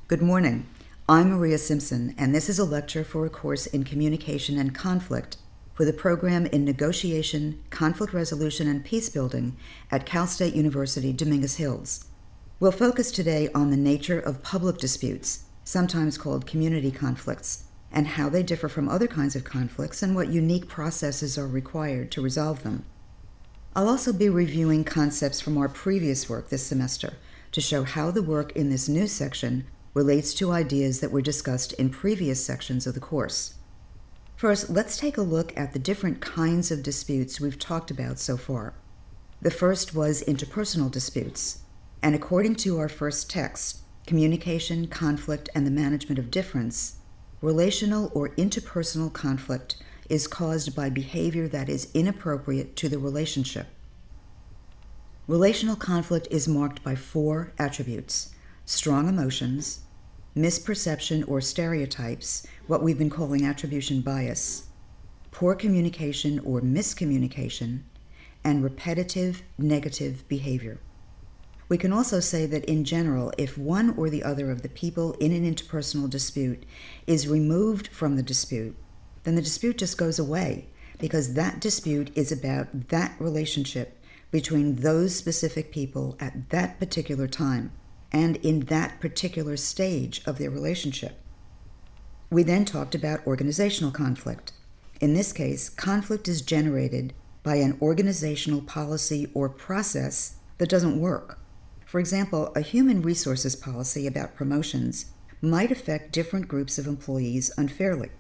Good morning. I'm Maria Simpson, and this is a lecture for a course in Communication and Conflict for the program in Negotiation, Conflict Resolution, and Peace Building at Cal State University, Dominguez Hills. We'll focus today on the nature of public disputes, sometimes called community conflicts, and how they differ from other kinds of conflicts and what unique processes are required to resolve them. I'll also be reviewing concepts from our previous work this semester to show how the work in this new section relates to ideas that were discussed in previous sections of the course. First, let's take a look at the different kinds of disputes we've talked about so far. The first was interpersonal disputes, and according to our first text, Communication, Conflict, and the Management of Difference, relational or interpersonal conflict is caused by behavior that is inappropriate to the relationship. Relational conflict is marked by 4 attributes: strong emotions, misperception or stereotypes, what we've been calling attribution bias, poor communication or miscommunication, and repetitive negative behavior. We can also say that in general, if one or the other of the people in an interpersonal dispute is removed from the dispute, then the dispute just goes away because that dispute is about that relationship between those specific people at that particular time and in that particular stage of their relationship. We then talked about organizational conflict. In this case, conflict is generated by an organizational policy or process that doesn't work. For example, a human resources policy about promotions might affect different groups of employees unfairly.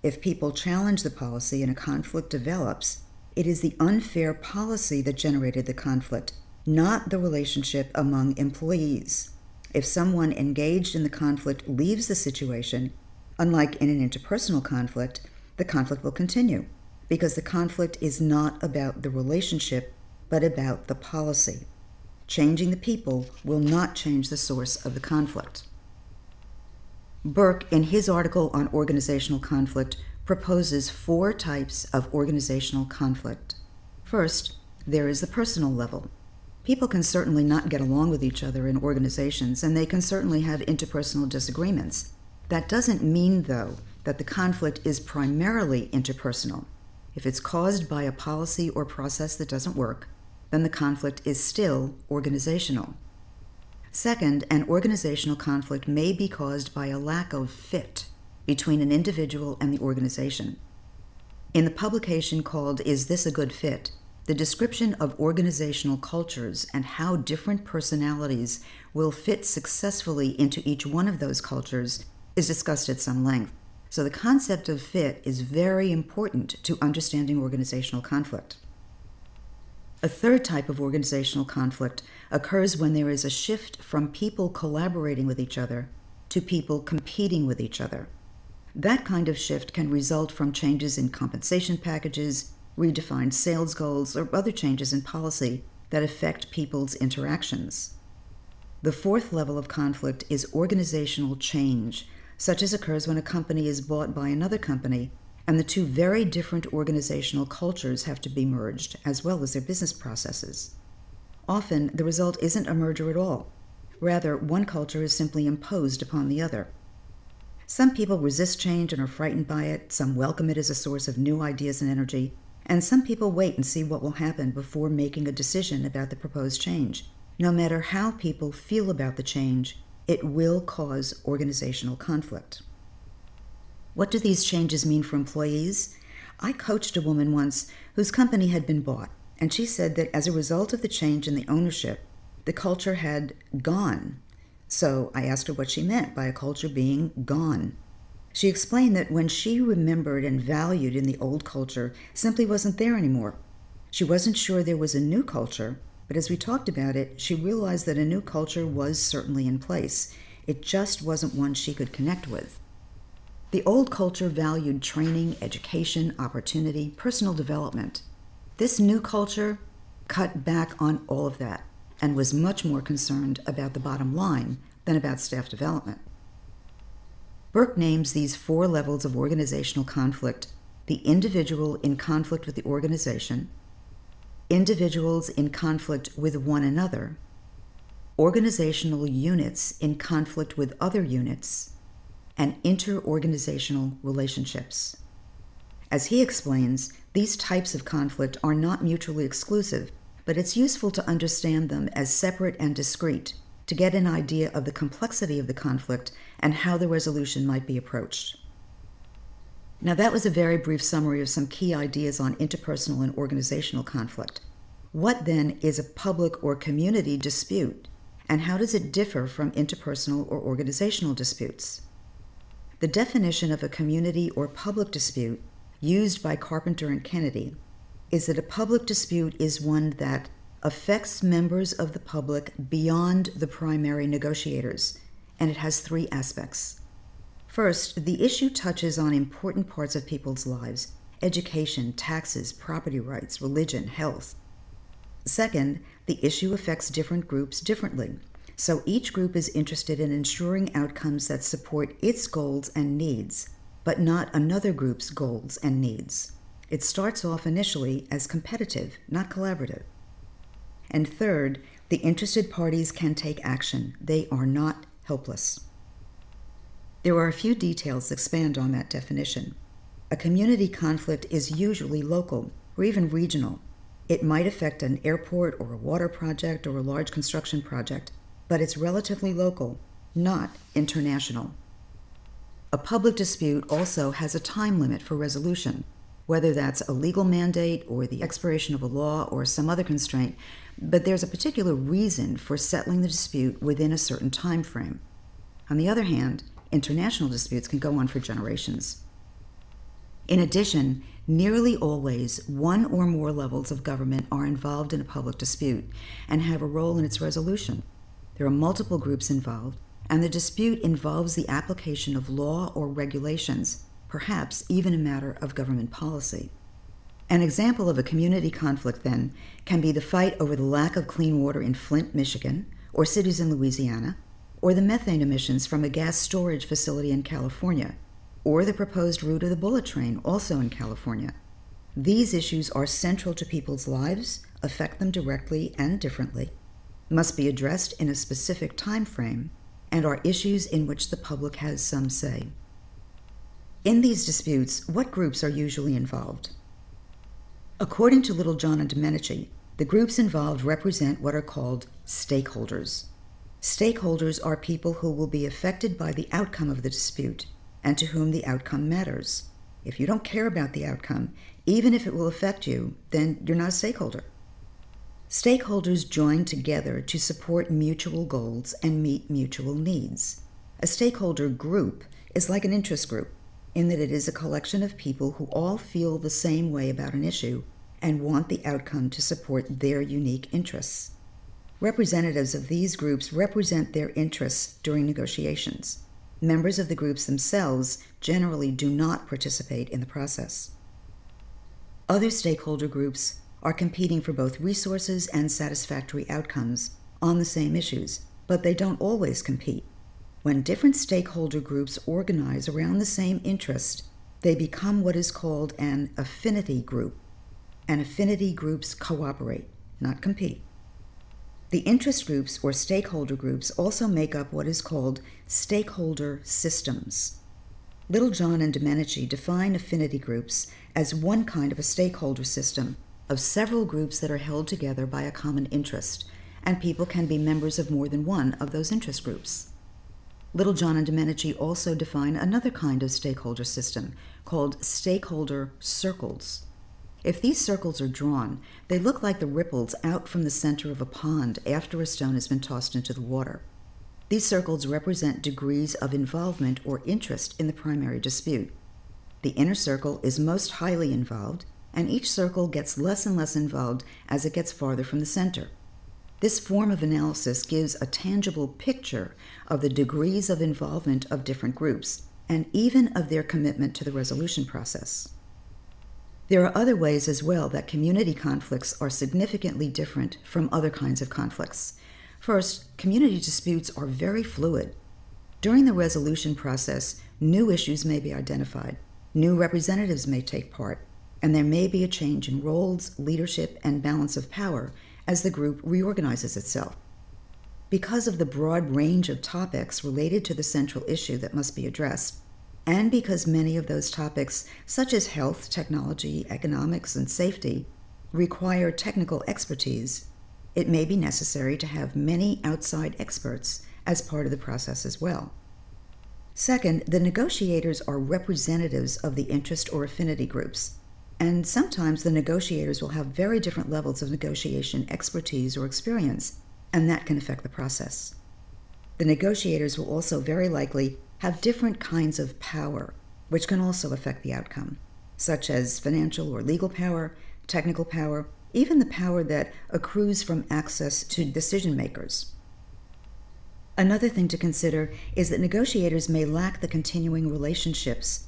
If people challenge the policy and a conflict develops, it is the unfair policy that generated the conflict, not the relationship among employees. If someone engaged in the conflict leaves the situation, unlike in an interpersonal conflict, the conflict will continue because the conflict is not about the relationship, but about the policy. Changing the people will not change the source of the conflict. Burke, in his article on organizational conflict, proposes 4 types of organizational conflict. First, there is the personal level. People can certainly not get along with each other in organizations, and they can certainly have interpersonal disagreements. That doesn't mean, though, that the conflict is primarily interpersonal. If it's caused by a policy or process that doesn't work, then the conflict is still organizational. Second, an organizational conflict may be caused by a lack of fit between an individual and the organization. In the publication called Is This a Good Fit?, the description of organizational cultures and how different personalities will fit successfully into each one of those cultures is discussed at some length. So the concept of fit is very important to understanding organizational conflict. A third type of organizational conflict occurs when there is a shift from people collaborating with each other to people competing with each other. That kind of shift can result from changes in compensation packages, redefined sales goals, or other changes in policy that affect people's interactions. The fourth level of conflict is organizational change, such as occurs when a company is bought by another company and the two very different organizational cultures have to be merged, as well as their business processes. Often, the result isn't a merger at all. Rather, one culture is simply imposed upon the other. Some people resist change and are frightened by it, some welcome it as a source of new ideas and energy, and some people wait and see what will happen before making a decision about the proposed change. No matter how people feel about the change, it will cause organizational conflict. What do these changes mean for employees? I coached a woman once whose company had been bought, and she said that as a result of the change in the ownership, the culture had gone. So I asked her what she meant by a culture being gone. She explained that when she remembered and valued in the old culture simply wasn't there anymore. She wasn't sure there was a new culture, but as we talked about it, she realized that a new culture was certainly in place. It just wasn't one she could connect with. The old culture valued training, education, opportunity, personal development. This new culture cut back on all of that and was much more concerned about the bottom line than about staff development. Burke names these 4 levels of organizational conflict: the individual in conflict with the organization, individuals in conflict with one another, organizational units in conflict with other units, and interorganizational relationships. As he explains, these types of conflict are not mutually exclusive, but it's useful to understand them as separate and discrete to get an idea of the complexity of the conflict and how the resolution might be approached. Now, that was a very brief summary of some key ideas on interpersonal and organizational conflict. What then is a public or community dispute, and how does it differ from interpersonal or organizational disputes? The definition of a community or public dispute used by Carpenter and Kennedy is that a public dispute is one that affects members of the public beyond the primary negotiators, and it has three aspects. First, the issue touches on important parts of people's lives: education, taxes, property rights, religion, health. Second, the issue affects different groups differently, so each group is interested in ensuring outcomes that support its goals and needs, but not another group's goals and needs. It starts off initially as competitive, not collaborative. And third, the interested parties can take action. They are not helpless. There are a few details that expand on that definition. A community conflict is usually local or even regional. It might affect an airport or a water project or a large construction project, but it's relatively local, not international. A public dispute also has a time limit for resolution, whether that's a legal mandate or the expiration of a law or some other constraint, but there's a particular reason for settling the dispute within a certain time frame. On the other hand, international disputes can go on for generations. In addition, nearly always one or more levels of government are involved in a public dispute and have a role in its resolution. There are multiple groups involved, and the dispute involves the application of law or regulations, perhaps even a matter of government policy. An example of a community conflict, then, can be the fight over the lack of clean water in Flint, Michigan, or cities in Louisiana, or the methane emissions from a gas storage facility in California, or the proposed route of the bullet train, also in California. These issues are central to people's lives, affect them directly and differently, must be addressed in a specific time frame, and are issues in which the public has some say. In these disputes, what groups are usually involved? According to Littlejohn and Domenici, the groups involved represent what are called stakeholders. Stakeholders are people who will be affected by the outcome of the dispute and to whom the outcome matters. If you don't care about the outcome, even if it will affect you, then you're not a stakeholder. Stakeholders join together to support mutual goals and meet mutual needs. A stakeholder group is like an interest group in that it is a collection of people who all feel the same way about an issue and want the outcome to support their unique interests. Representatives of these groups represent their interests during negotiations. Members of the groups themselves generally do not participate in the process. Other stakeholder groups are competing for both resources and satisfactory outcomes on the same issues, but they don't always compete. When different stakeholder groups organize around the same interest, they become what is called an affinity group. And affinity groups cooperate, not compete. The interest groups or stakeholder groups also make up what is called stakeholder systems. Littlejohn and Domenici define affinity groups as one kind of a stakeholder system of several groups that are held together by a common interest, and people can be members of more than one of those interest groups. Littlejohn and Domenici also define another kind of stakeholder system called stakeholder circles. If these circles are drawn, they look like the ripples out from the center of a pond after a stone has been tossed into the water. These circles represent degrees of involvement or interest in the primary dispute. The inner circle is most highly involved, and each circle gets less and less involved as it gets farther from the center. This form of analysis gives a tangible picture of the degrees of involvement of different groups, and even of their commitment to the resolution process. There are other ways as well that community conflicts are significantly different from other kinds of conflicts. First, community disputes are very fluid. During the resolution process, new issues may be identified, new representatives may take part, and there may be a change in roles, leadership, and balance of power as the group reorganizes itself. Because of the broad range of topics related to the central issue that must be addressed, and because many of those topics, such as health, technology, economics, and safety, require technical expertise, it may be necessary to have many outside experts as part of the process as well. Second, the negotiators are representatives of the interest or affinity groups, and sometimes the negotiators will have very different levels of negotiation expertise or experience, and that can affect the process. The negotiators will also very likely have different kinds of power, which can also affect the outcome, such as financial or legal power, technical power, even the power that accrues from access to decision makers. Another thing to consider is that negotiators may lack the continuing relationships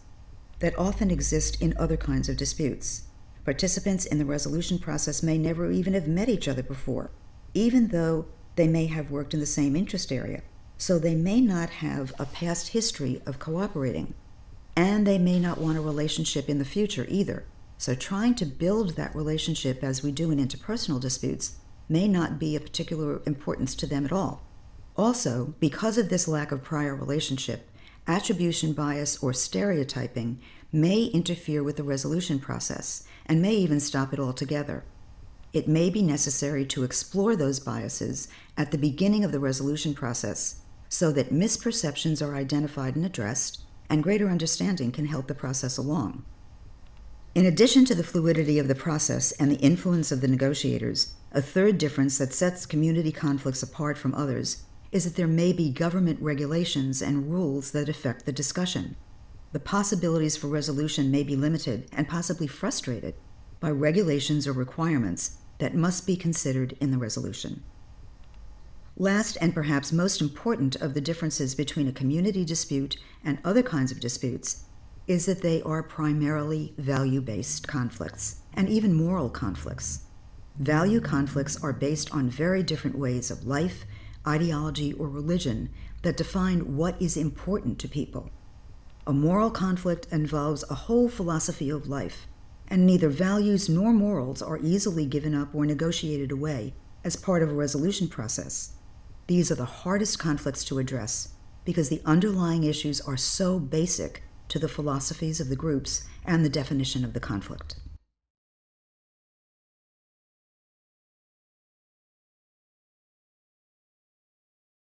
that often exist in other kinds of disputes. Participants in the resolution process may never even have met each other before, even though they may have worked in the same interest area, so they may not have a past history of cooperating, and they may not want a relationship in the future either. So trying to build that relationship as we do in interpersonal disputes may not be of particular importance to them at all. Also, because of this lack of prior relationship, attribution bias or stereotyping may interfere with the resolution process and may even stop it altogether. It may be necessary to explore those biases at the beginning of the resolution process so that misperceptions are identified and addressed, and greater understanding can help the process along. In addition to the fluidity of the process and the influence of the negotiators, a third difference that sets community conflicts apart from others is that there may be government regulations and rules that affect the discussion. The possibilities for resolution may be limited and possibly frustrated by regulations or requirements that must be considered in the resolution. Last and perhaps most important of the differences between a community dispute and other kinds of disputes is that they are primarily value-based conflicts and even moral conflicts. Value conflicts are based on very different ways of life, ideology, or religion that define what is important to people. A moral conflict involves a whole philosophy of life, and neither values nor morals are easily given up or negotiated away as part of a resolution process. These are the hardest conflicts to address because the underlying issues are so basic to the philosophies of the groups and the definition of the conflict.